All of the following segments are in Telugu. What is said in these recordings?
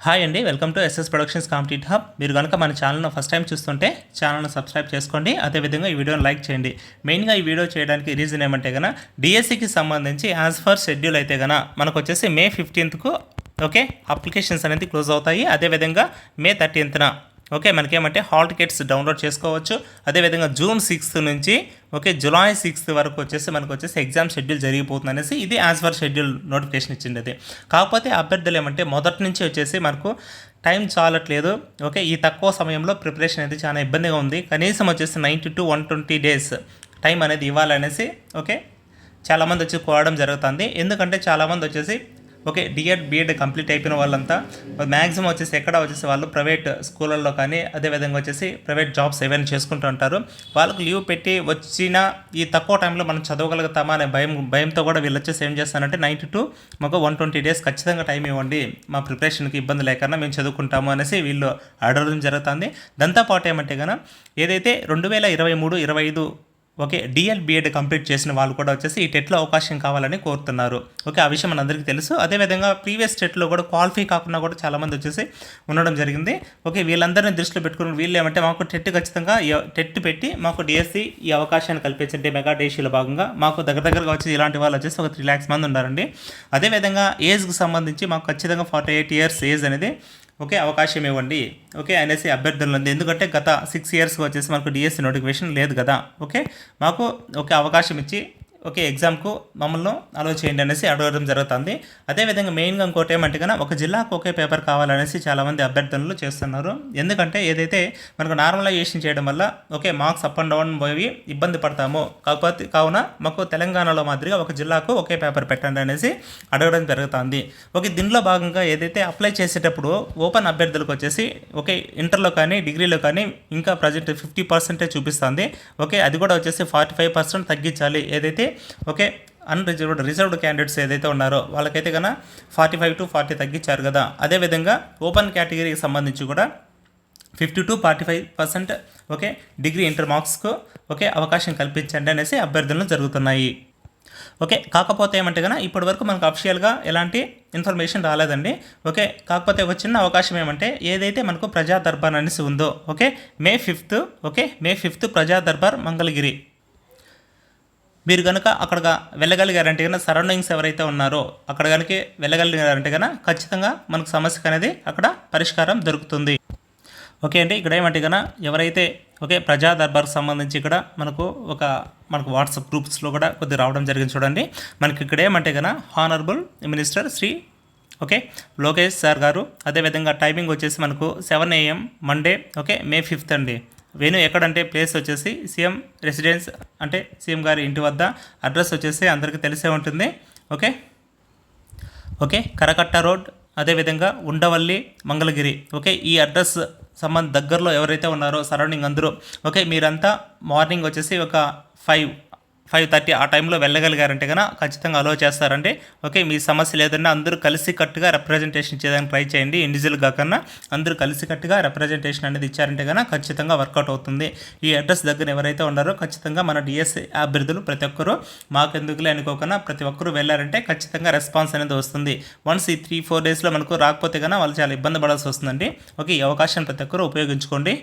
హాయ్ అండి, welcome to SS productions compete hub. మీరు కనుక మన ఛానల్ను ఫస్ట్ టైం చూస్తుంటే ఛానల్ను సబ్స్క్రైబ్ చేసుకోండి. అదేవిధంగా ఈ వీడియోని లైక్ చేయండి. మెయిన్గా ఈ వీడియో చేయడానికి రీజన్ ఏమంటే కనుక డిఎస్సికి సంబంధించి యాజ్ ఫర్ షెడ్యూల్ అయితే కనుక మనకు వచ్చేసి మే 15కు అప్లికేషన్స్ అనేది క్లోజ్ అవుతాయి. అదేవిధంగా మే 13న మనకేమంటే హాల్ టికెట్స్ డౌన్లోడ్ చేసుకోవచ్చు. అదేవిధంగా జూన్ 6th నుంచి జూలై 6th వరకు మనకు ఎగ్జామ్ షెడ్యూల్ జరిగిపోతుంది అనేసి ఇది యాజ్ ఫర్ షెడ్యూల్ నోటిఫికేషన్ ఇచ్చింది. అది కాకపోతే అభ్యర్థులు ఏమంటే మొదటి నుంచి మనకు టైం చాలట్లేదు. ఈ తక్కువ సమయంలో ప్రిపరేషన్ అనేది చాలా ఇబ్బందిగా ఉంది. కనీసం 90 to 120 డేస్ టైం అనేది ఇవ్వాలనేసి చాలామంది కోరడం జరుగుతుంది. ఎందుకంటే చాలామంది డిఎడ్ బీఎడ్ కంప్లీట్ అయిపోయిన వాళ్ళంతా మ్యాక్సిమం ఎక్కడ వాళ్ళు ప్రైవేట్ స్కూళ్ళల్లో కానీ అదేవిధంగా ప్రైవేట్ జాబ్స్ ఏవైనా చేసుకుంటూ ఉంటారు. వాళ్ళకు లీవ్ పెట్టి వచ్చిన ఈ తక్కువ టైంలో మనం చదవగలుగుతామా అనే భయంతో కూడా వీళ్ళు ఏం చేస్తారంటే 90 to 120 డేస్ ఖచ్చితంగా టైం ఇవ్వండి, మా ప్రిపరేషన్కి ఇబ్బంది లేకుండా మేము చదువుకుంటాము అనేసి వీళ్ళు అడగడం జరుగుతుంది. దాంతోపాటు ఏమంటే కనుక ఏదైతే 2023-25 డిఎల్ బీఎడ్ కంప్లీట్ చేసిన వాళ్ళు కూడా ఈ టెట్లో అవకాశం కావాలని కోరుతున్నారు. ఆ విషయం మనందరికీ తెలుసు. అదేవిధంగా ప్రీవియస్ టెట్లో కూడా క్వాలిఫై కాకుండా కూడా చాలామంది ఉండడం జరిగింది. వీళ్ళందరినీ దృష్టిలో పెట్టుకుని వీళ్ళు ఏమంటే మాకు టెట్ ఖచ్చితంగా టెట్ పెట్టి మాకు డిఎస్సి ఈ అవకాశాన్ని కల్పించండి. మెగా డేషీలో భాగంగా మాకు దగ్గరగా ఇలాంటి వాళ్ళు ఒక 3 lakhs మంది ఉన్నారండి. అదేవిధంగా ఏజ్కి సంబంధించి మాకు ఖచ్చితంగా 48 years ఏజ్ అనేది అవకాశం ఇవ్వండి అనేసి అభ్యర్థులు ఉంది. ఎందుకంటే గత 6 years మనకు డిఎస్సి నోటిఫికేషన్ లేదు కదా. మాకు అవకాశం ఇచ్చి ఎగ్జామ్కు మమ్మల్ని అలో చేయండి అనేసి అడగడం జరుగుతుంది. అదేవిధంగా మెయిన్గా ఇంకోటి ఏమంటే కనుక ఒక జిల్లాకు పేపర్ కావాలనేసి చాలామంది అభ్యర్థులు చేస్తున్నారు. ఎందుకంటే ఏదైతే మనకు నార్మలైజేషన్ చేయడం వల్ల మార్క్స్ అప్ అండ్ డౌన్ పోయి ఇబ్బంది పడతాము. కావున మాకు తెలంగాణలో మాదిరిగా ఒక జిల్లాకు పేపర్ పెట్టండి అనేసి అడగడం జరుగుతుంది. దీనిలో భాగంగా ఏదైతే అప్లై చేసేటప్పుడు ఓపెన్ అభ్యర్థులకు ఇంటర్లో కానీ డిగ్రీలో కానీ ఇంకా ప్రజెంట్ 50% చూపిస్తుంది. అది కూడా 45% తగ్గించాలి. ఏదైతే రిజర్వ్డ్ క్యాండిడేట్స్ ఏదైతే ఉన్నారో వాళ్ళకైతే కన్నా 45 to 40 తగ్గించారు కదా. అదేవిధంగా ఓపెన్ కేటగిరీకి సంబంధించి కూడా 50 to 45% డిగ్రీ ఇంటర్ మార్క్స్కు అవకాశం కల్పించండి అనేసి అభ్యర్థులను జరుగుతున్నాయి. కాకపోతే ఏమంటే కన్నా ఇప్పటి వరకు మనకు అఫిషియల్గా ఎలాంటి ఇన్ఫర్మేషన్ రాలేదండి. కాకపోతే ఒక చిన్న అవకాశం ఏమంటే ఏదైతే మనకు ప్రజా దర్బార్ అనేసి ఉందో మే 5th ప్రజా దర్బార్ మంగళగిరి మీరు కనుక అక్కడ వెళ్ళగలిగారంటే కనుక సరౌండింగ్స్ ఎవరైతే ఉన్నారో అక్కడ కనుక వెళ్ళగలిగారంటే కనుక ఖచ్చితంగా మనకు సమస్యకు అనేది అక్కడ పరిష్కారం దొరుకుతుంది. అండి ఇక్కడ ఏమంటే కనుక ఎవరైతే ప్రజా దర్బార్కి సంబంధించి ఇక్కడ మనకు వాట్సాప్ గ్రూప్స్లో కూడా కొద్దిగా రావడం జరిగింది. చూడండి మనకి ఇక్కడ ఏమంటే కనుక honourable minister Shri Lokesh sir గారు. అదేవిధంగా టైమింగ్ మనకు 7 AM మండే మే 5th అండి. వెను ఎక్కడంటే ప్లేస్ సీఎం రెసిడెన్స్ అంటే సీఎం గారి ఇంటి వద్ద. అడ్రస్ అందరికీ తెలిసే ఉంటుంది. కరకట్ట రోడ్, అదేవిధంగా ఉండవల్లి మంగళగిరి. ఈ అడ్రస్ దగ్గరలో ఎవరైతే ఉన్నారో సరౌండింగ్ అందరూ మీరంతా మార్నింగ్ 5:30 ఆ టైంలో వెళ్ళగలిగారంటే కనుక ఖచ్చితంగా అలో చేస్తారండి. మీ సమస్య లేదన్నా అందరూ కలిసికట్టుగా రిప్రజెంటేషన్ ఇచ్చేదానికి ట్రై చేయండి. ఇండివిజువల్గా కన్నా అందరూ కలిసికట్టుగా రిప్రజెంటేషన్ అనేది ఇచ్చారంటే కనుక ఖచ్చితంగా వర్కౌట్ అవుతుంది. ఈ అడ్రస్ దగ్గర ఎవరైతే ఉన్నారో ఖచ్చితంగా మన డిఎస్సి అభ్యర్థులు ప్రతి ఒక్కరూ మాకెందుకులే అనుకోకుండా ప్రతి ఒక్కరూ వెళ్ళారంటే ఖచ్చితంగా రెస్పాన్స్ అనేది వస్తుంది. వన్స్ ఈ 3-4 డేస్లో మనకు రాకపోతే కనుక వాళ్ళు చాలా ఇబ్బంది పడాల్సి వస్తుందండి. ఈ అవకాశం ప్రతి ఒక్కరూ ఉపయోగించుకోండి.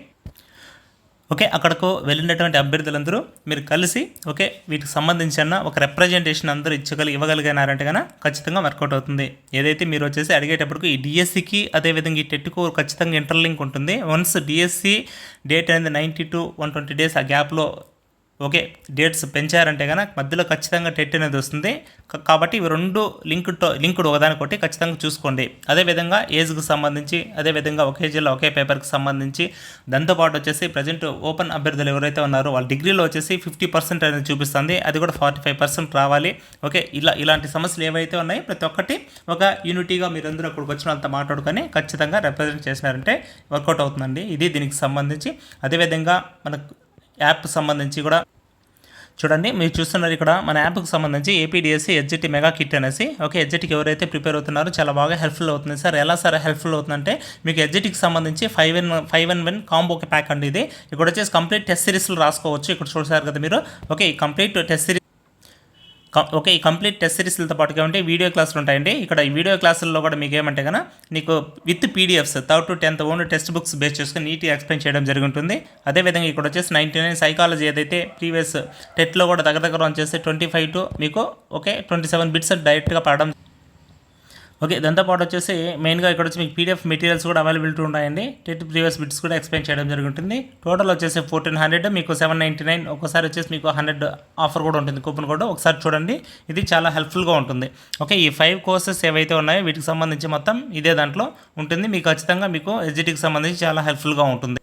అక్కడకు వెళ్ళినటువంటి అభ్యర్థులందరూ మీరు కలిసి వీటికి సంబంధించిన ఒక రిప్రజెంటేషన్ అందరూ ఇవ్వగలిగినారంటే కనుక ఖచ్చితంగా వర్కౌట్ అవుతుంది. ఏదైతే మీరు అడిగేటప్పటికి ఈ డిఎస్సికి అదేవిధంగా ఈ టెట్కు ఖచ్చితంగా ఇంటర్లింక్ ఉంటుంది. వన్స్ డిఎస్సి డేట్ అనేది 90 to 120 డేస్ ఆ గ్యాప్లో డేట్స్ పెంచారంటే కనుక మధ్యలో ఖచ్చితంగా టెట్ అనేది వస్తుంది. కాబట్టి ఇవి రెండు లింక్డ్ ఒకదానికొకటి ఖచ్చితంగా చూసుకోండి. అదేవిధంగా ఏజ్కి సంబంధించి అదేవిధంగా ఒకే జిల్లా పేపర్కి సంబంధించి దాంతోపాటు ప్రజెంట్ ఓపెన్ అభ్యర్థులు ఎవరైతే ఉన్నారో వాళ్ళ డిగ్రీలో 50% అనేది చూపిస్తుంది. అది కూడా 45% రావాలి. ఇలాంటి సమస్యలు ఏవైతే ఉన్నాయో ప్రతి ఒక్కటి యూనిటీగా మీరందరూ అక్కడికి వచ్చిన వాళ్ళతో మాట్లాడుకొని ఖచ్చితంగా రిప్రజెంట్ చేసినారంటే వర్కౌట్ అవుతుందండి. ఇది దీనికి సంబంధించి. అదేవిధంగా మనకు యాప్ సంబంధించి కూడా చూడండి మీరు చూస్తున్నారు ఇక్కడ మన యాప్కి సంబంధించి ఏపీడిఎస్సి హెచ్జిటి మెగా కిట్ అనేసి హెచ్జిటికి ఎవరైతే ప్రిపేర్ అవుతున్నారో చాలా బాగా హెల్ప్ఫుల్ అవుతుంది సార్. ఎలా సార్ హెల్ప్ఫుల్ అవుతుందంటే మీకు హెచ్జిటికి సంబంధించి 5-in-1 కాంబో ప్యాక్ అండి. ఇది ఇక్కడ కంప్లీట్ టెస్ట్ సిరీస్లు రాసుకోవచ్చు. ఇక్కడ చూసారు కదా మీరు ఈ కంప్లీట్ టెస్ట్ సిరీస్ ఓకే, ఈ కంప్లీట్ టెస్ట్ సిరీస్లతో పాటుగా ఉంటే వీడియో క్లాసులు ఉంటాయండి. ఇక్కడ ఈ వీడియో క్లాసుల్లో కూడా మీకు ఏమంటే కన్నా నీకు with PDFs 3rd to 10th own text books base చేసుకుని నీట్గా ఎక్స్ప్లెయిన్ చేయడం జరుగుతుంది. అదేవిధంగా ఇక్కడ వచ్చేసి 99 సైకాలజీ ఏదైతే ప్రీవియస్ టెట్లో కూడా దగ్గర వచ్చేసి 25 to మీకు ఓకే 27 బిట్స్ డైరెక్ట్గా పడడం. ఓకే, దాంతోపాటు వచ్చేసి మెయిన్గా ఇక్కడ వచ్చి మీకు పీడిఎఫ్ మెటీరియల్స్ కూడా అవైలబిలిటీ ఉంటాయండి. టెట్ ప్రీవియస్ బిట్స్ కూడా ఎక్స్ప్లెయిన్ చేయడం జరుగుతుంది. టోటల్ వచ్చేసి 1400, మీకు 799, ఒకసారి వచ్చేసి మీకు 100 ఆఫర్ కూడా ఉంటుంది, కూపన్ కూడా ఒకసారి చూడండి. ఇది చాలా హెల్ప్ఫుల్గా ఉంటుంది. ఓకే, ఈ 5 కోర్సెస్ ఏవైతే ఉన్నాయో వీటికి సంబంధించి మొత్తం ఇదే దాంట్లో ఉంటుంది. మీకు ఖచ్చితంగా మీకు ఎస్జిటికి సంబంధించి చాలా హెల్ప్ఫుల్గా ఉంటుంది.